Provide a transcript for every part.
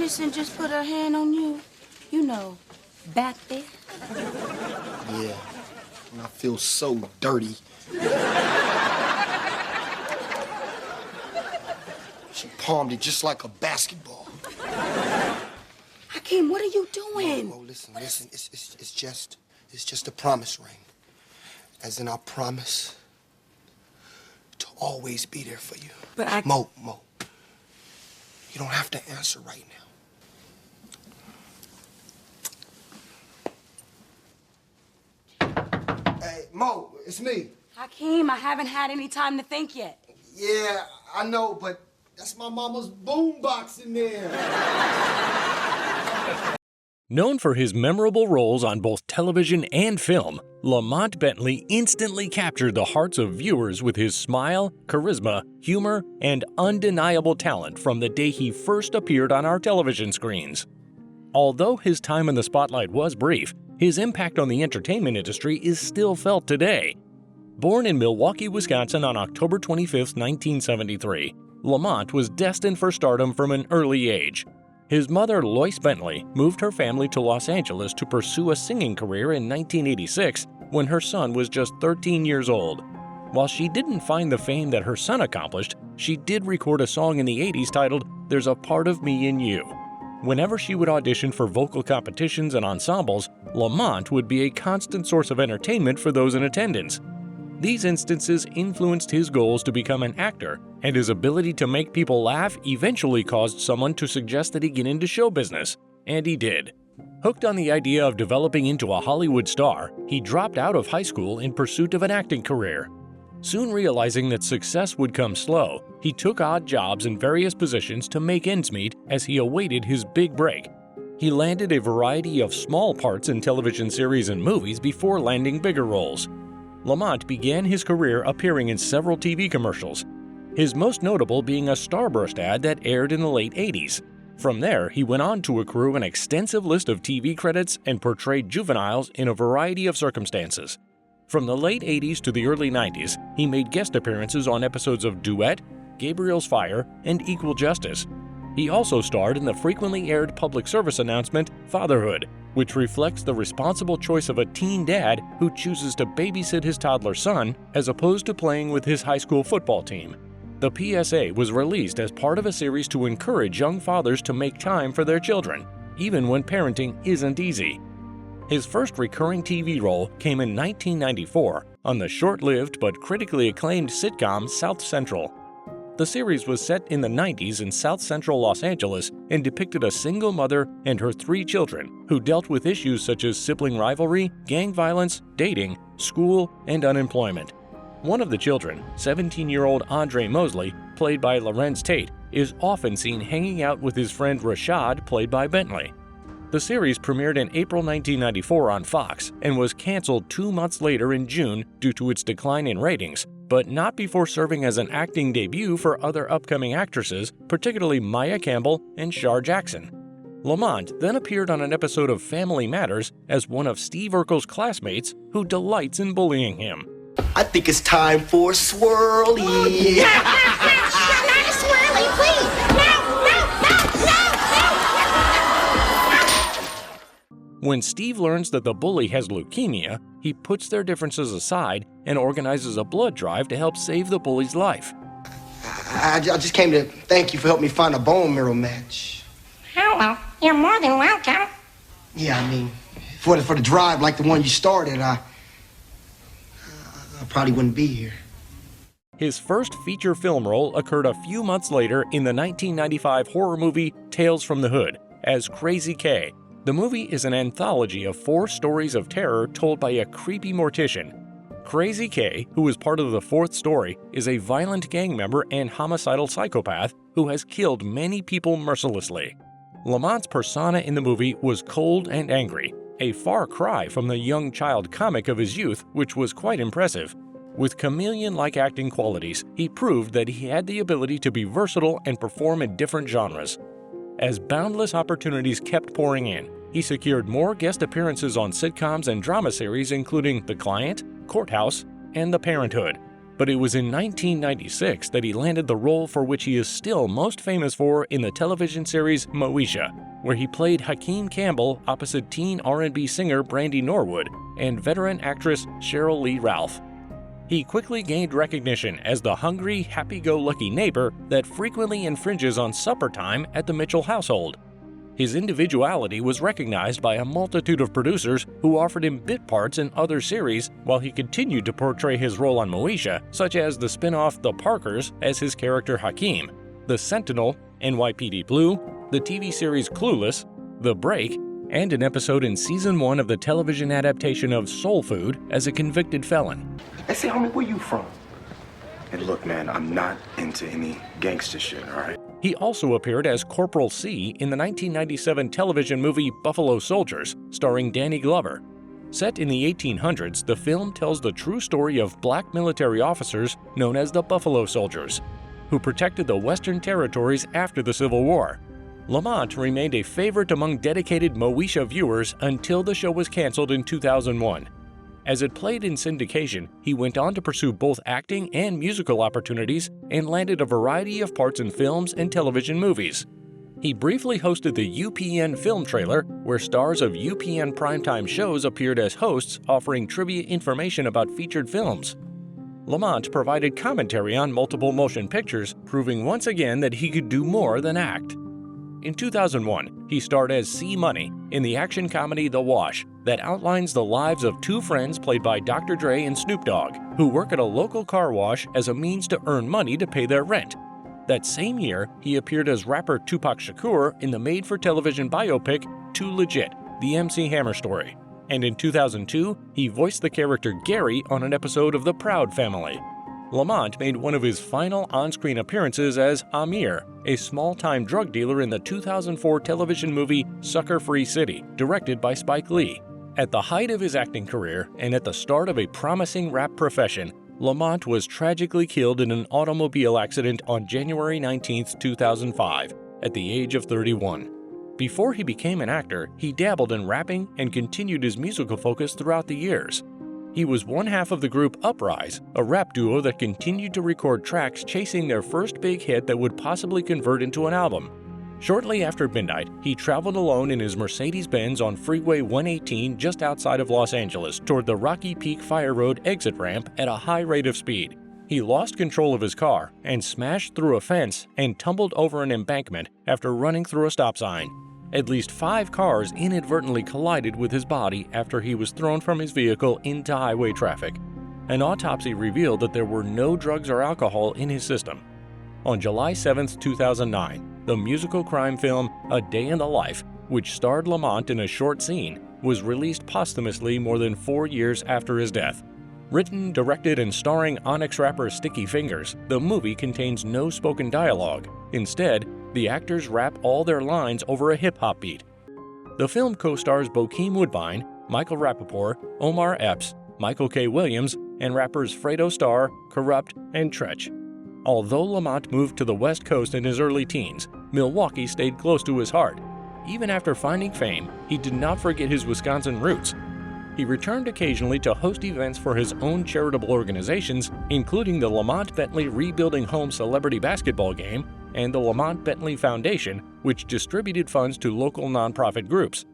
Medicine just put her hand on you. You know, back there. Yeah, and I feel so dirty. She palmed it just like a basketball. Hakeem, what are you doing? Oh, listen. It's just a promise ring. As in, I promise to always be there for you. But I... Mo, you don't have to answer right now. Hey, Mo, it's me. Hakeem, I haven't had any time to think yet. Yeah, I know, but that's my mama's boombox in there. Known for his memorable roles on both television and film, Lamont Bentley instantly captured the hearts of viewers with his smile, charisma, humor, and undeniable talent from the day he first appeared on our television screens. Although his time in the spotlight was brief, his impact on the entertainment industry is still felt today. Born in Milwaukee, Wisconsin on October 25, 1973, Lamont was destined for stardom from an early age. His mother, Lois Bentley, moved her family to Los Angeles to pursue a singing career in 1986 when her son was just 13 years old. While she didn't find the fame that her son accomplished, she did record a song in the 80s titled "There's a Part of Me in You." Whenever she would audition for vocal competitions and ensembles, Lamont would be a constant source of entertainment for those in attendance. These instances influenced his goals to become an actor, and his ability to make people laugh eventually caused someone to suggest that he get into show business, and he did. Hooked on the idea of developing into a Hollywood star, he dropped out of high school in pursuit of an acting career. Soon realizing that success would come slow, he took odd jobs in various positions to make ends meet as he awaited his big break. He landed a variety of small parts in television series and movies before landing bigger roles. Lamont began his career appearing in several TV commercials, his most notable being a Starburst ad that aired in the late 80s. From there, he went on to accrue an extensive list of TV credits and portrayed juveniles in a variety of circumstances. From the late 80s to the early 90s, he made guest appearances on episodes of Duet, Gabriel's Fire, and Equal Justice. He also starred in the frequently aired public service announcement Fatherhood, which reflects the responsible choice of a teen dad who chooses to babysit his toddler son as opposed to playing with his high school football team. The PSA was released as part of a series to encourage young fathers to make time for their children, even when parenting isn't easy. His first recurring TV role came in 1994 on the short-lived but critically acclaimed sitcom South Central. The series was set in the 90s in South Central Los Angeles and depicted a single mother and her 3 children who dealt with issues such as sibling rivalry, gang violence, dating, school, and unemployment. One of the children, 17-year-old Andre Mosley, played by Lorenz Tate, is often seen hanging out with his friend Rashad, played by Bentley. The series premiered in April 1994 on Fox and was canceled 2 months later in June due to its decline in ratings, but not before serving as an acting debut for other upcoming actresses, particularly Maya Campbell and Shar Jackson. Lamont then appeared on an episode of Family Matters as one of Steve Urkel's classmates who delights in bullying him. I think it's time for Swirly. Not a swirly, please! No! When Steve learns that the bully has leukemia, he puts their differences aside and organizes a blood drive to help save the bully's life. I just came to thank you for helping me find a bone marrow match. Oh, well, you're more than welcome. Yeah, I mean, for the drive like the one you started, I probably wouldn't be here. His first feature film role occurred a few months later in the 1995 horror movie Tales from the Hood as Crazy K. The movie is an anthology of 4 stories of terror told by a creepy mortician. Crazy K, who is part of the 4th story, is a violent gang member and homicidal psychopath who has killed many people mercilessly. Lamont's persona in the movie was cold and angry, a far cry from the young child comic of his youth, which was quite impressive. With chameleon-like acting qualities, he proved that he had the ability to be versatile and perform in different genres. As boundless opportunities kept pouring in, he secured more guest appearances on sitcoms and drama series including The Client, Courthouse, and The Parenthood. but it was in 1996 that he landed the role for which he is still most famous for in the television series Moesha, where he played Hakeem Campbell opposite teen R&B singer Brandy Norwood and veteran actress Cheryl Lee Ralph. He quickly gained recognition as the hungry, happy-go-lucky neighbor that frequently infringes on supper time at the Mitchell household. His individuality was recognized by a multitude of producers who offered him bit parts in other series while he continued to portray his role on Moesha, such as the spin-off The Parkers as his character Hakeem, The Sentinel, NYPD Blue, the TV series Clueless, The Break, and an episode in Season 1 of the television adaptation of Soul Food as a convicted felon. Hey, say, homie, where you from? And look, man, I'm not into any gangster shit, all right? He also appeared as Corporal C in the 1997 television movie Buffalo Soldiers, starring Danny Glover. Set in the 1800s, the film tells the true story of black military officers known as the Buffalo Soldiers, who protected the Western territories after the Civil War. Lamont remained a favorite among dedicated Moesha viewers until the show was canceled in 2001. As it played in syndication, he went on to pursue both acting and musical opportunities and landed a variety of parts in films and television movies. He briefly hosted the UPN film trailer, where stars of UPN primetime shows appeared as hosts offering trivia information about featured films. Lamont provided commentary on multiple motion pictures, proving once again that he could do more than act. In 2001, he starred as C Money in the action comedy The Wash that outlines the lives of two friends played by Dr. Dre and Snoop Dogg, who work at a local car wash as a means to earn money to pay their rent. That same year, he appeared as rapper Tupac Shakur in the made-for-television biopic Too Legit, the MC Hammer story. And in 2002, he voiced the character Gary on an episode of The Proud Family. Lamont made one of his final on-screen appearances as Amir, a small-time drug dealer in the 2004 television movie Sucker Free City, directed by Spike Lee. At the height of his acting career and at the start of a promising rap profession, Lamont was tragically killed in an automobile accident on January 19, 2005, at the age of 31. Before he became an actor, he dabbled in rapping and continued his musical focus throughout the years. He was one half of the group Uprise, a rap duo that continued to record tracks chasing their first big hit that would possibly convert into an album. Shortly after midnight, he traveled alone in his Mercedes-Benz on Freeway 118 just outside of Los Angeles toward the Rocky Peak Fire Road exit ramp at a high rate of speed. He lost control of his car and smashed through a fence and tumbled over an embankment after running through a stop sign. At least 5 cars inadvertently collided with his body after he was thrown from his vehicle into highway traffic. An autopsy revealed that there were no drugs or alcohol in his system. On July 7, 2009, the musical crime film A Day in the Life, which starred Lamont in a short scene, was released posthumously more than 4 years after his death. Written, directed, and starring Onyx rapper Sticky Fingers, the movie contains no spoken dialogue. Instead, the actors rap all their lines over a hip-hop beat. The film co-stars Bokeem Woodbine, Michael Rappaport, Omar Epps, Michael K. Williams, and rappers Fredo Starr, Corrupt, and Tretch. Although Lamont moved to the West Coast in his early teens, Milwaukee stayed close to his heart. Even after finding fame, he did not forget his Wisconsin roots. He returned occasionally to host events for his own charitable organizations, including the Lamont Bentley Rebuilding Home Celebrity Basketball Game and the Lamont Bentley Foundation, which distributed funds to local nonprofit groups.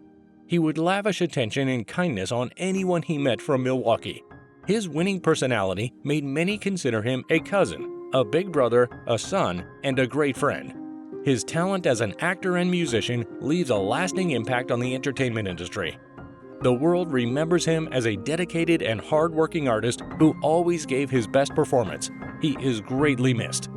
He would lavish attention and kindness on anyone he met from Milwaukee. His winning personality made many consider him a cousin, a big brother, a son, and a great friend. His talent as an actor and musician leaves a lasting impact on the entertainment industry. The world remembers him as a dedicated and hard-working artist who always gave his best performance. He is greatly missed.